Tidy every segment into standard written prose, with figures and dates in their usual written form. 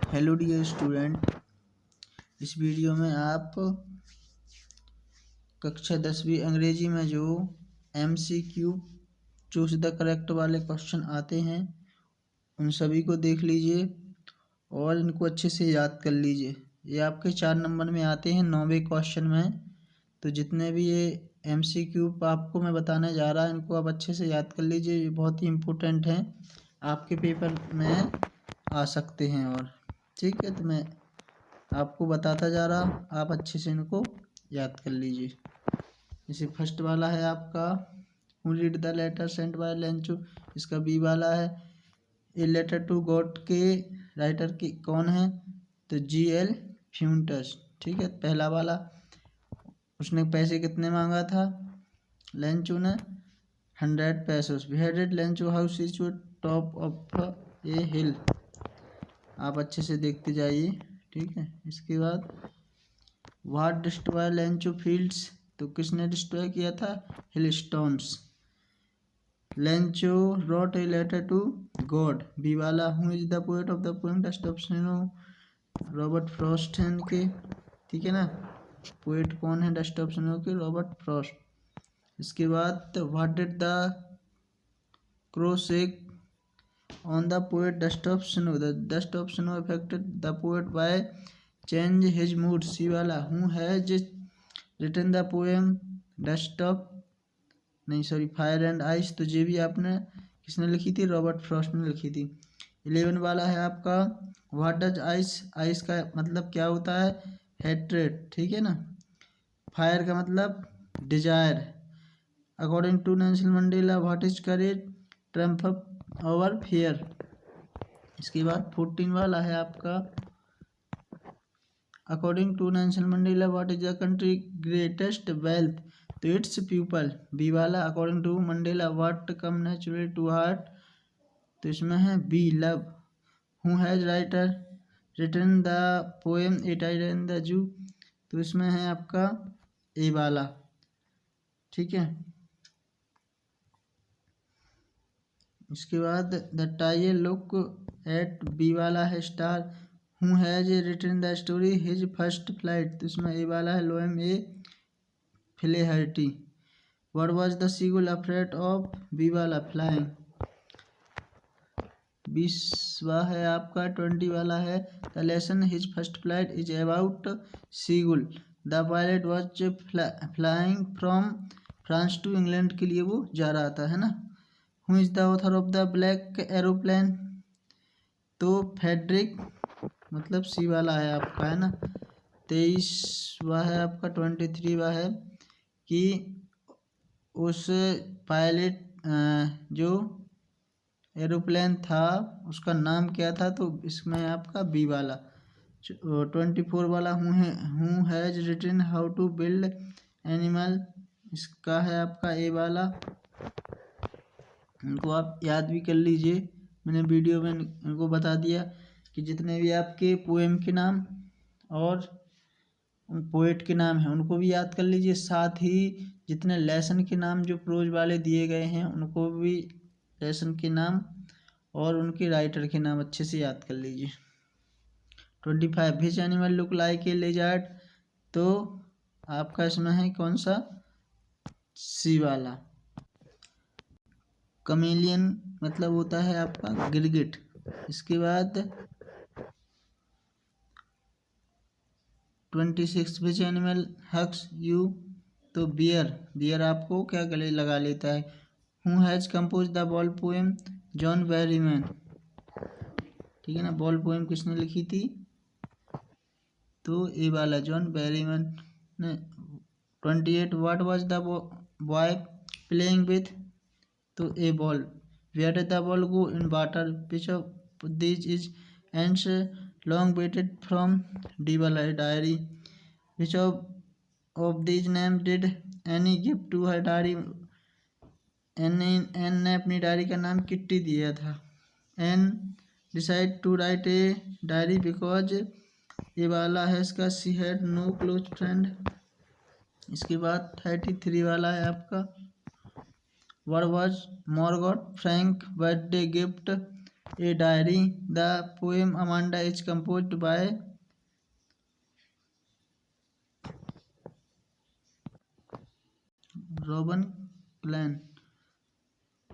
Hello dear student, इस video में आप कक्षा 10वीं अंग्रेजी में जो MCQ चूज द करेक्ट वाले क्वेश्चन आते हैं उन सभी को देख लीजिए और इनको अच्छे से याद कर लीजिए। ये आपके 4 नंबर में आते हैं 9वें क्वेश्चन में। तो जितने भी ये MCQ आपको मैं बताने जा रहा है इनको आप अच्छे से याद कर लीजिए। ये बहुत ही इम्पोर्टेंट हैं, आपके पेपर में आ सकते हैं। और ठीक है, तो मैं आपको बताता जा रहा, आप अच्छे से इनको याद कर लीजिए। जैसे फर्स्ट वाला है आपका who read the letter sent by Lencho, इसका बी वाला है ए लेटर टू गॉड के राइटर की कौन है, तो GL फ्यूंटस। ठीक है, पहला वाला उसने पैसे कितने मांगा था, लेंचो ने 100 pesos। Beheaded Lencho house situated top of a hill. आप अच्छे से देखते जाइए। ठीक है, इसके बाद व्हाट डिस्ट्रॉय लेंचो फील्ड्स, तो किसने डिस्ट्रॉय किया था, hailstones. Lencho wrote a letter to God, B वाला who is the poet of the poem dust of snow, Robert Frost हैं के। ठीक है ना, पोएट कौन है डस्ट ऑफ स्नो के, रॉबर्ट फ्रॉस्ट। इसके बाद what did the crow say on the poet dust of snow, the dust of snow affected the poet by change his mood, सी वाला who has written the poem dust of fire and ice, तो ये भी आपने किसने लिखी थी, Robert Frost ने लिखी थी। 11 वाला है आपका व्हाट डज आइस, आइस का मतलब क्या होता है, हेट्रेड। ठीक है ना, फायर का मतलब desire. According to Nelson Mandela what is courage, trump over fear. इसके बाद 14 वाला है आपका according to Nelson Mandela what is the country greatest wealth, तो इट्स पीपल। बी वाला according to Mandela what come naturally to heart, तो इसमें है B love. Who has writer written the poem a tiger in the zoo, तो इसमें है आपका A वाला। ठीक है, इसके बाद the tiger look at, B वाला है star. Who has written the story his first flight, तो इसमें ए वाला है Liam O Flaherty. What was the seagull afraid of, B वाला फ्लाइंग। 20वां है आपका 20 वाला है the lesson his first flight is about seagull. The pilot was flying from France to England के लिए वो जा रहा था, है ना। Who is the author of the black aeroplane, तो फेडरिक मतलब सी वाला है आपका, है ना। 23वां है आपका 23वां है कि उस पायलट जो एरोप्लेन था उसका नाम क्या था, तो इसमें आपका बी वाला। 24 वाला who has written how to build animal, इसका है आपका ए वाला। इनको आप याद भी कर लीजिए, मैंने वीडियो में इनको बता दिया कि जितने भी आपके पोएम के नाम और उन पोएट के नाम हैं उनको भी याद कर लीजिए। साथ ही जितने लेसन के नाम जो प्रोज वाले दिए गए हैं उनको भी लेसन के नाम और उनके राइटर के नाम अच्छे से याद कर लीजिए। 25 which animal look like a लेजर्ड, तो आपका इसमें है कौन सा, सी वाला। कमेलियन मतलब होता है आपका गिरगिट। इसके बाद 26 विच एनिमल हग्स यू, तो बियर। बियर आपको क्या गले लगा लेता है। Who has compose the ball poem, John Berryman. ठीक है ना, बॉल पोएम किसने लिखी थी, तो ए वाला जॉन बैरीमैन ने। 28 what was the boy playing with, तो a ball. Where did the ball go, in water. Which of this is Anne's long waited from, D वाला diary. Which of this name did any gift to her diary, Anne ने अपनी diary का नाम Kitty दिया था। Anne decide to write a diary because, ये वाला है इसका she had no close friend. इसके बाद 33 वाला है आपका what was Margot Frank birthday gift, A Diary. The poem Amanda is composed by Robin Klein.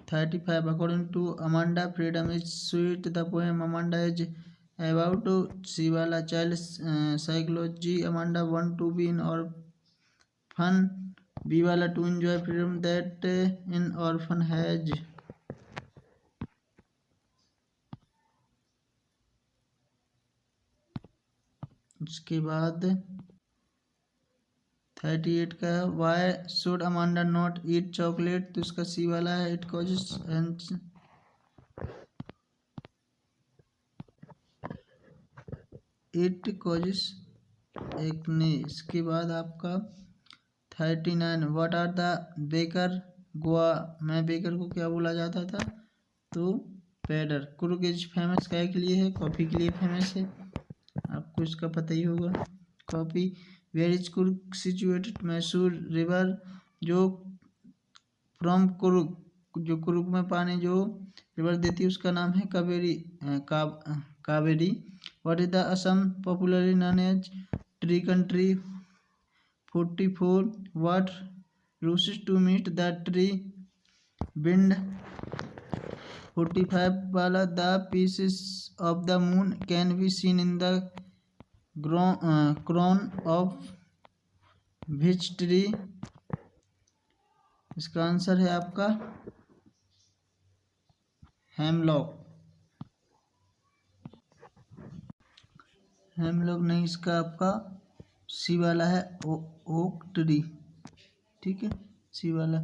35. According to Amanda, freedom is sweet. The poem Amanda is about Shivala child psychology. Amanda want to be in orphan. Biwala to enjoy freedom that an orphan has. उसके बाद 38 का why should Amanda not eat chocolate, तो इसका सी वाला है it causes acne. इसके बाद आपका 39 what are the baker Goa में बेकर को क्या बोला जाता था, तो पेडर। कुरुक इज फेमस क्या के लिए है, कॉफ़ी के लिए फेमस है, आपको इसका पता ही होगा coffee. Where is Coorg situated, Mysore river जो फ्रॉम कुरुक, जो कुरुक में पानी जो रिवर देती है उसका नाम है Kaveri. Kaveri. What is the Assam popularly known as tree country. 44 what rouses to meet the tree wind. 45 वाला the pieces of the moon can be seen in the crown of which tree. इसका आंसर है आपका hemlock. Hemlock नहीं, इसका आपका C वाला है oak tree, ठीक है, सी वाला।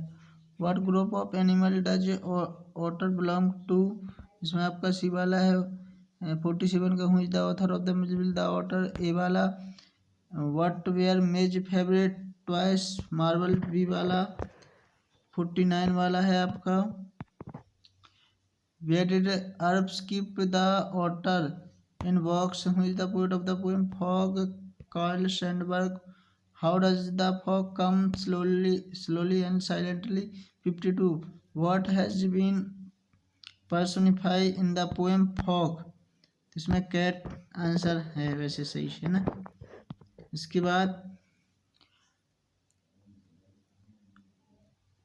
What group of animal does otter belong to, इसमें आपका सी वाला है 47 का who is the author of the Mijbil the otter, A वाला। What were Mij's favourite toys marble, B वाला। 49 वाला है आपका where did Arabs keep the otter in box, who is the poet of the poem fog, Carl Sandburg. How does the fog come slowly and silently. 52 what has been personify in the poem fog, इसमें cat answer है, वैसे सही है ना। इसके बाद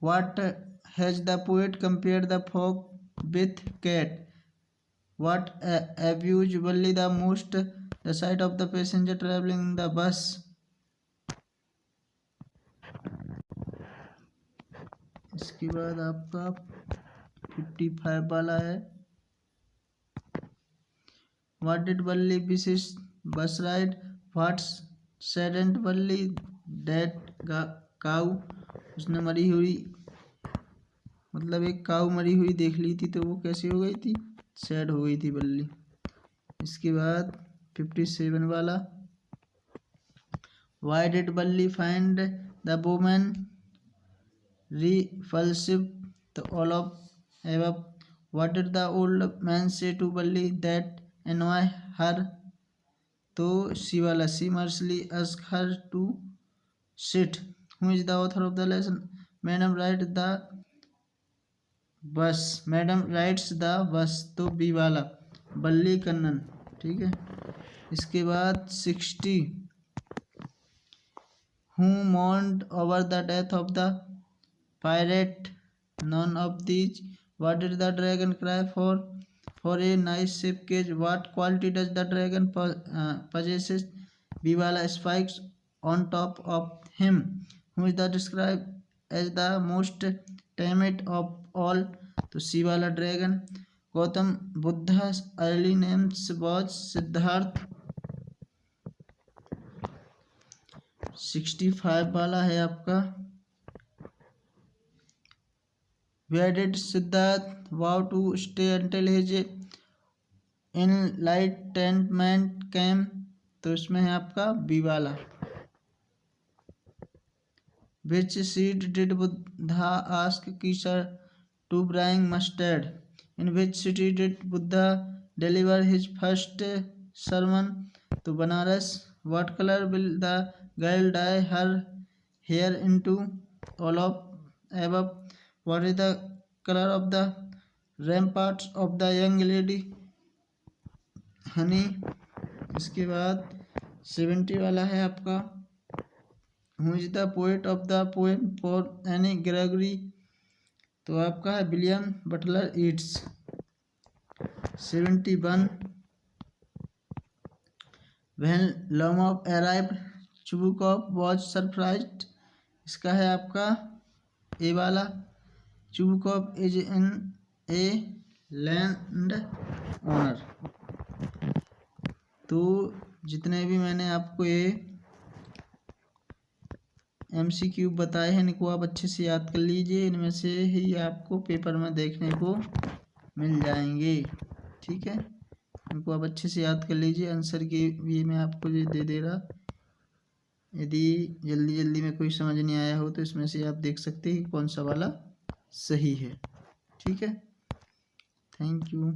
what has the poet compare the fog with cat. What abuse only the most the sight of the passenger traveling in the bus. इसके बाद आपका 55 वाला है What did Valli visit bus ride. What saddened Valli that cow, उसने मरी हुई मतलब एक काऊ मरी हुई देख ली थी तो वो कैसी हो गई थी, सैड हो गई थी बल्ली। इसके बाद 57 वाला why did Valli find the woman repulsive, तो all of above. What did the old man say to Valli that annoy her, तो सी वाला she merely asked her to sit. Who is the author of the lesson madam ride the bus, madam rides the bus, तो B वाला बल्ली कन्नन, ठीक है। इसके बाद 60 who mourned over the death of the pirate, none of these. What did the dragon cry for a nice safe cage. What quality does the dragon possesses, B वाला spikes on top of him. Who is the describe as the most tamed of all, तो C वाला dragon. Gautam Buddha early names was Siddhartha. 65 वाला है आपका where did Siddhartha vow to stay until his enlightenment came, तो इसमें है आपका बी वाला। Which seed did Buddha ask Kisa to bring mustard. In which city did Buddha deliver his first sermon, to Banaras. What color will the girl dye her hair into, all of above. What is the color of the ramparts of the young lady, honey. इसके बाद 70 वाला है आपका who is the poet of the poem for Anne Gregory, तो आपका है William Butler Yeats. 71 when Lomov arrived Chubukov was surprised, इसका है आपका ए वाला Chubukov is in a landowner. तो जितने भी मैंने आपको ये MCQ बताए हैं इनको आप अच्छे से याद कर लीजिए, इनमें से ही आपको पेपर में देखने को मिल जाएंगे। ठीक है, इनको आप अच्छे से याद कर लीजिए। आंसर की भी मैं आपको ये दे दे रहा, यदि जल्दी जल्दी में कोई समझ नहीं आया हो तो इसमें से आप देख सकते हैं कि कौन सा वाला सही है। ठीक है, थैंक यू।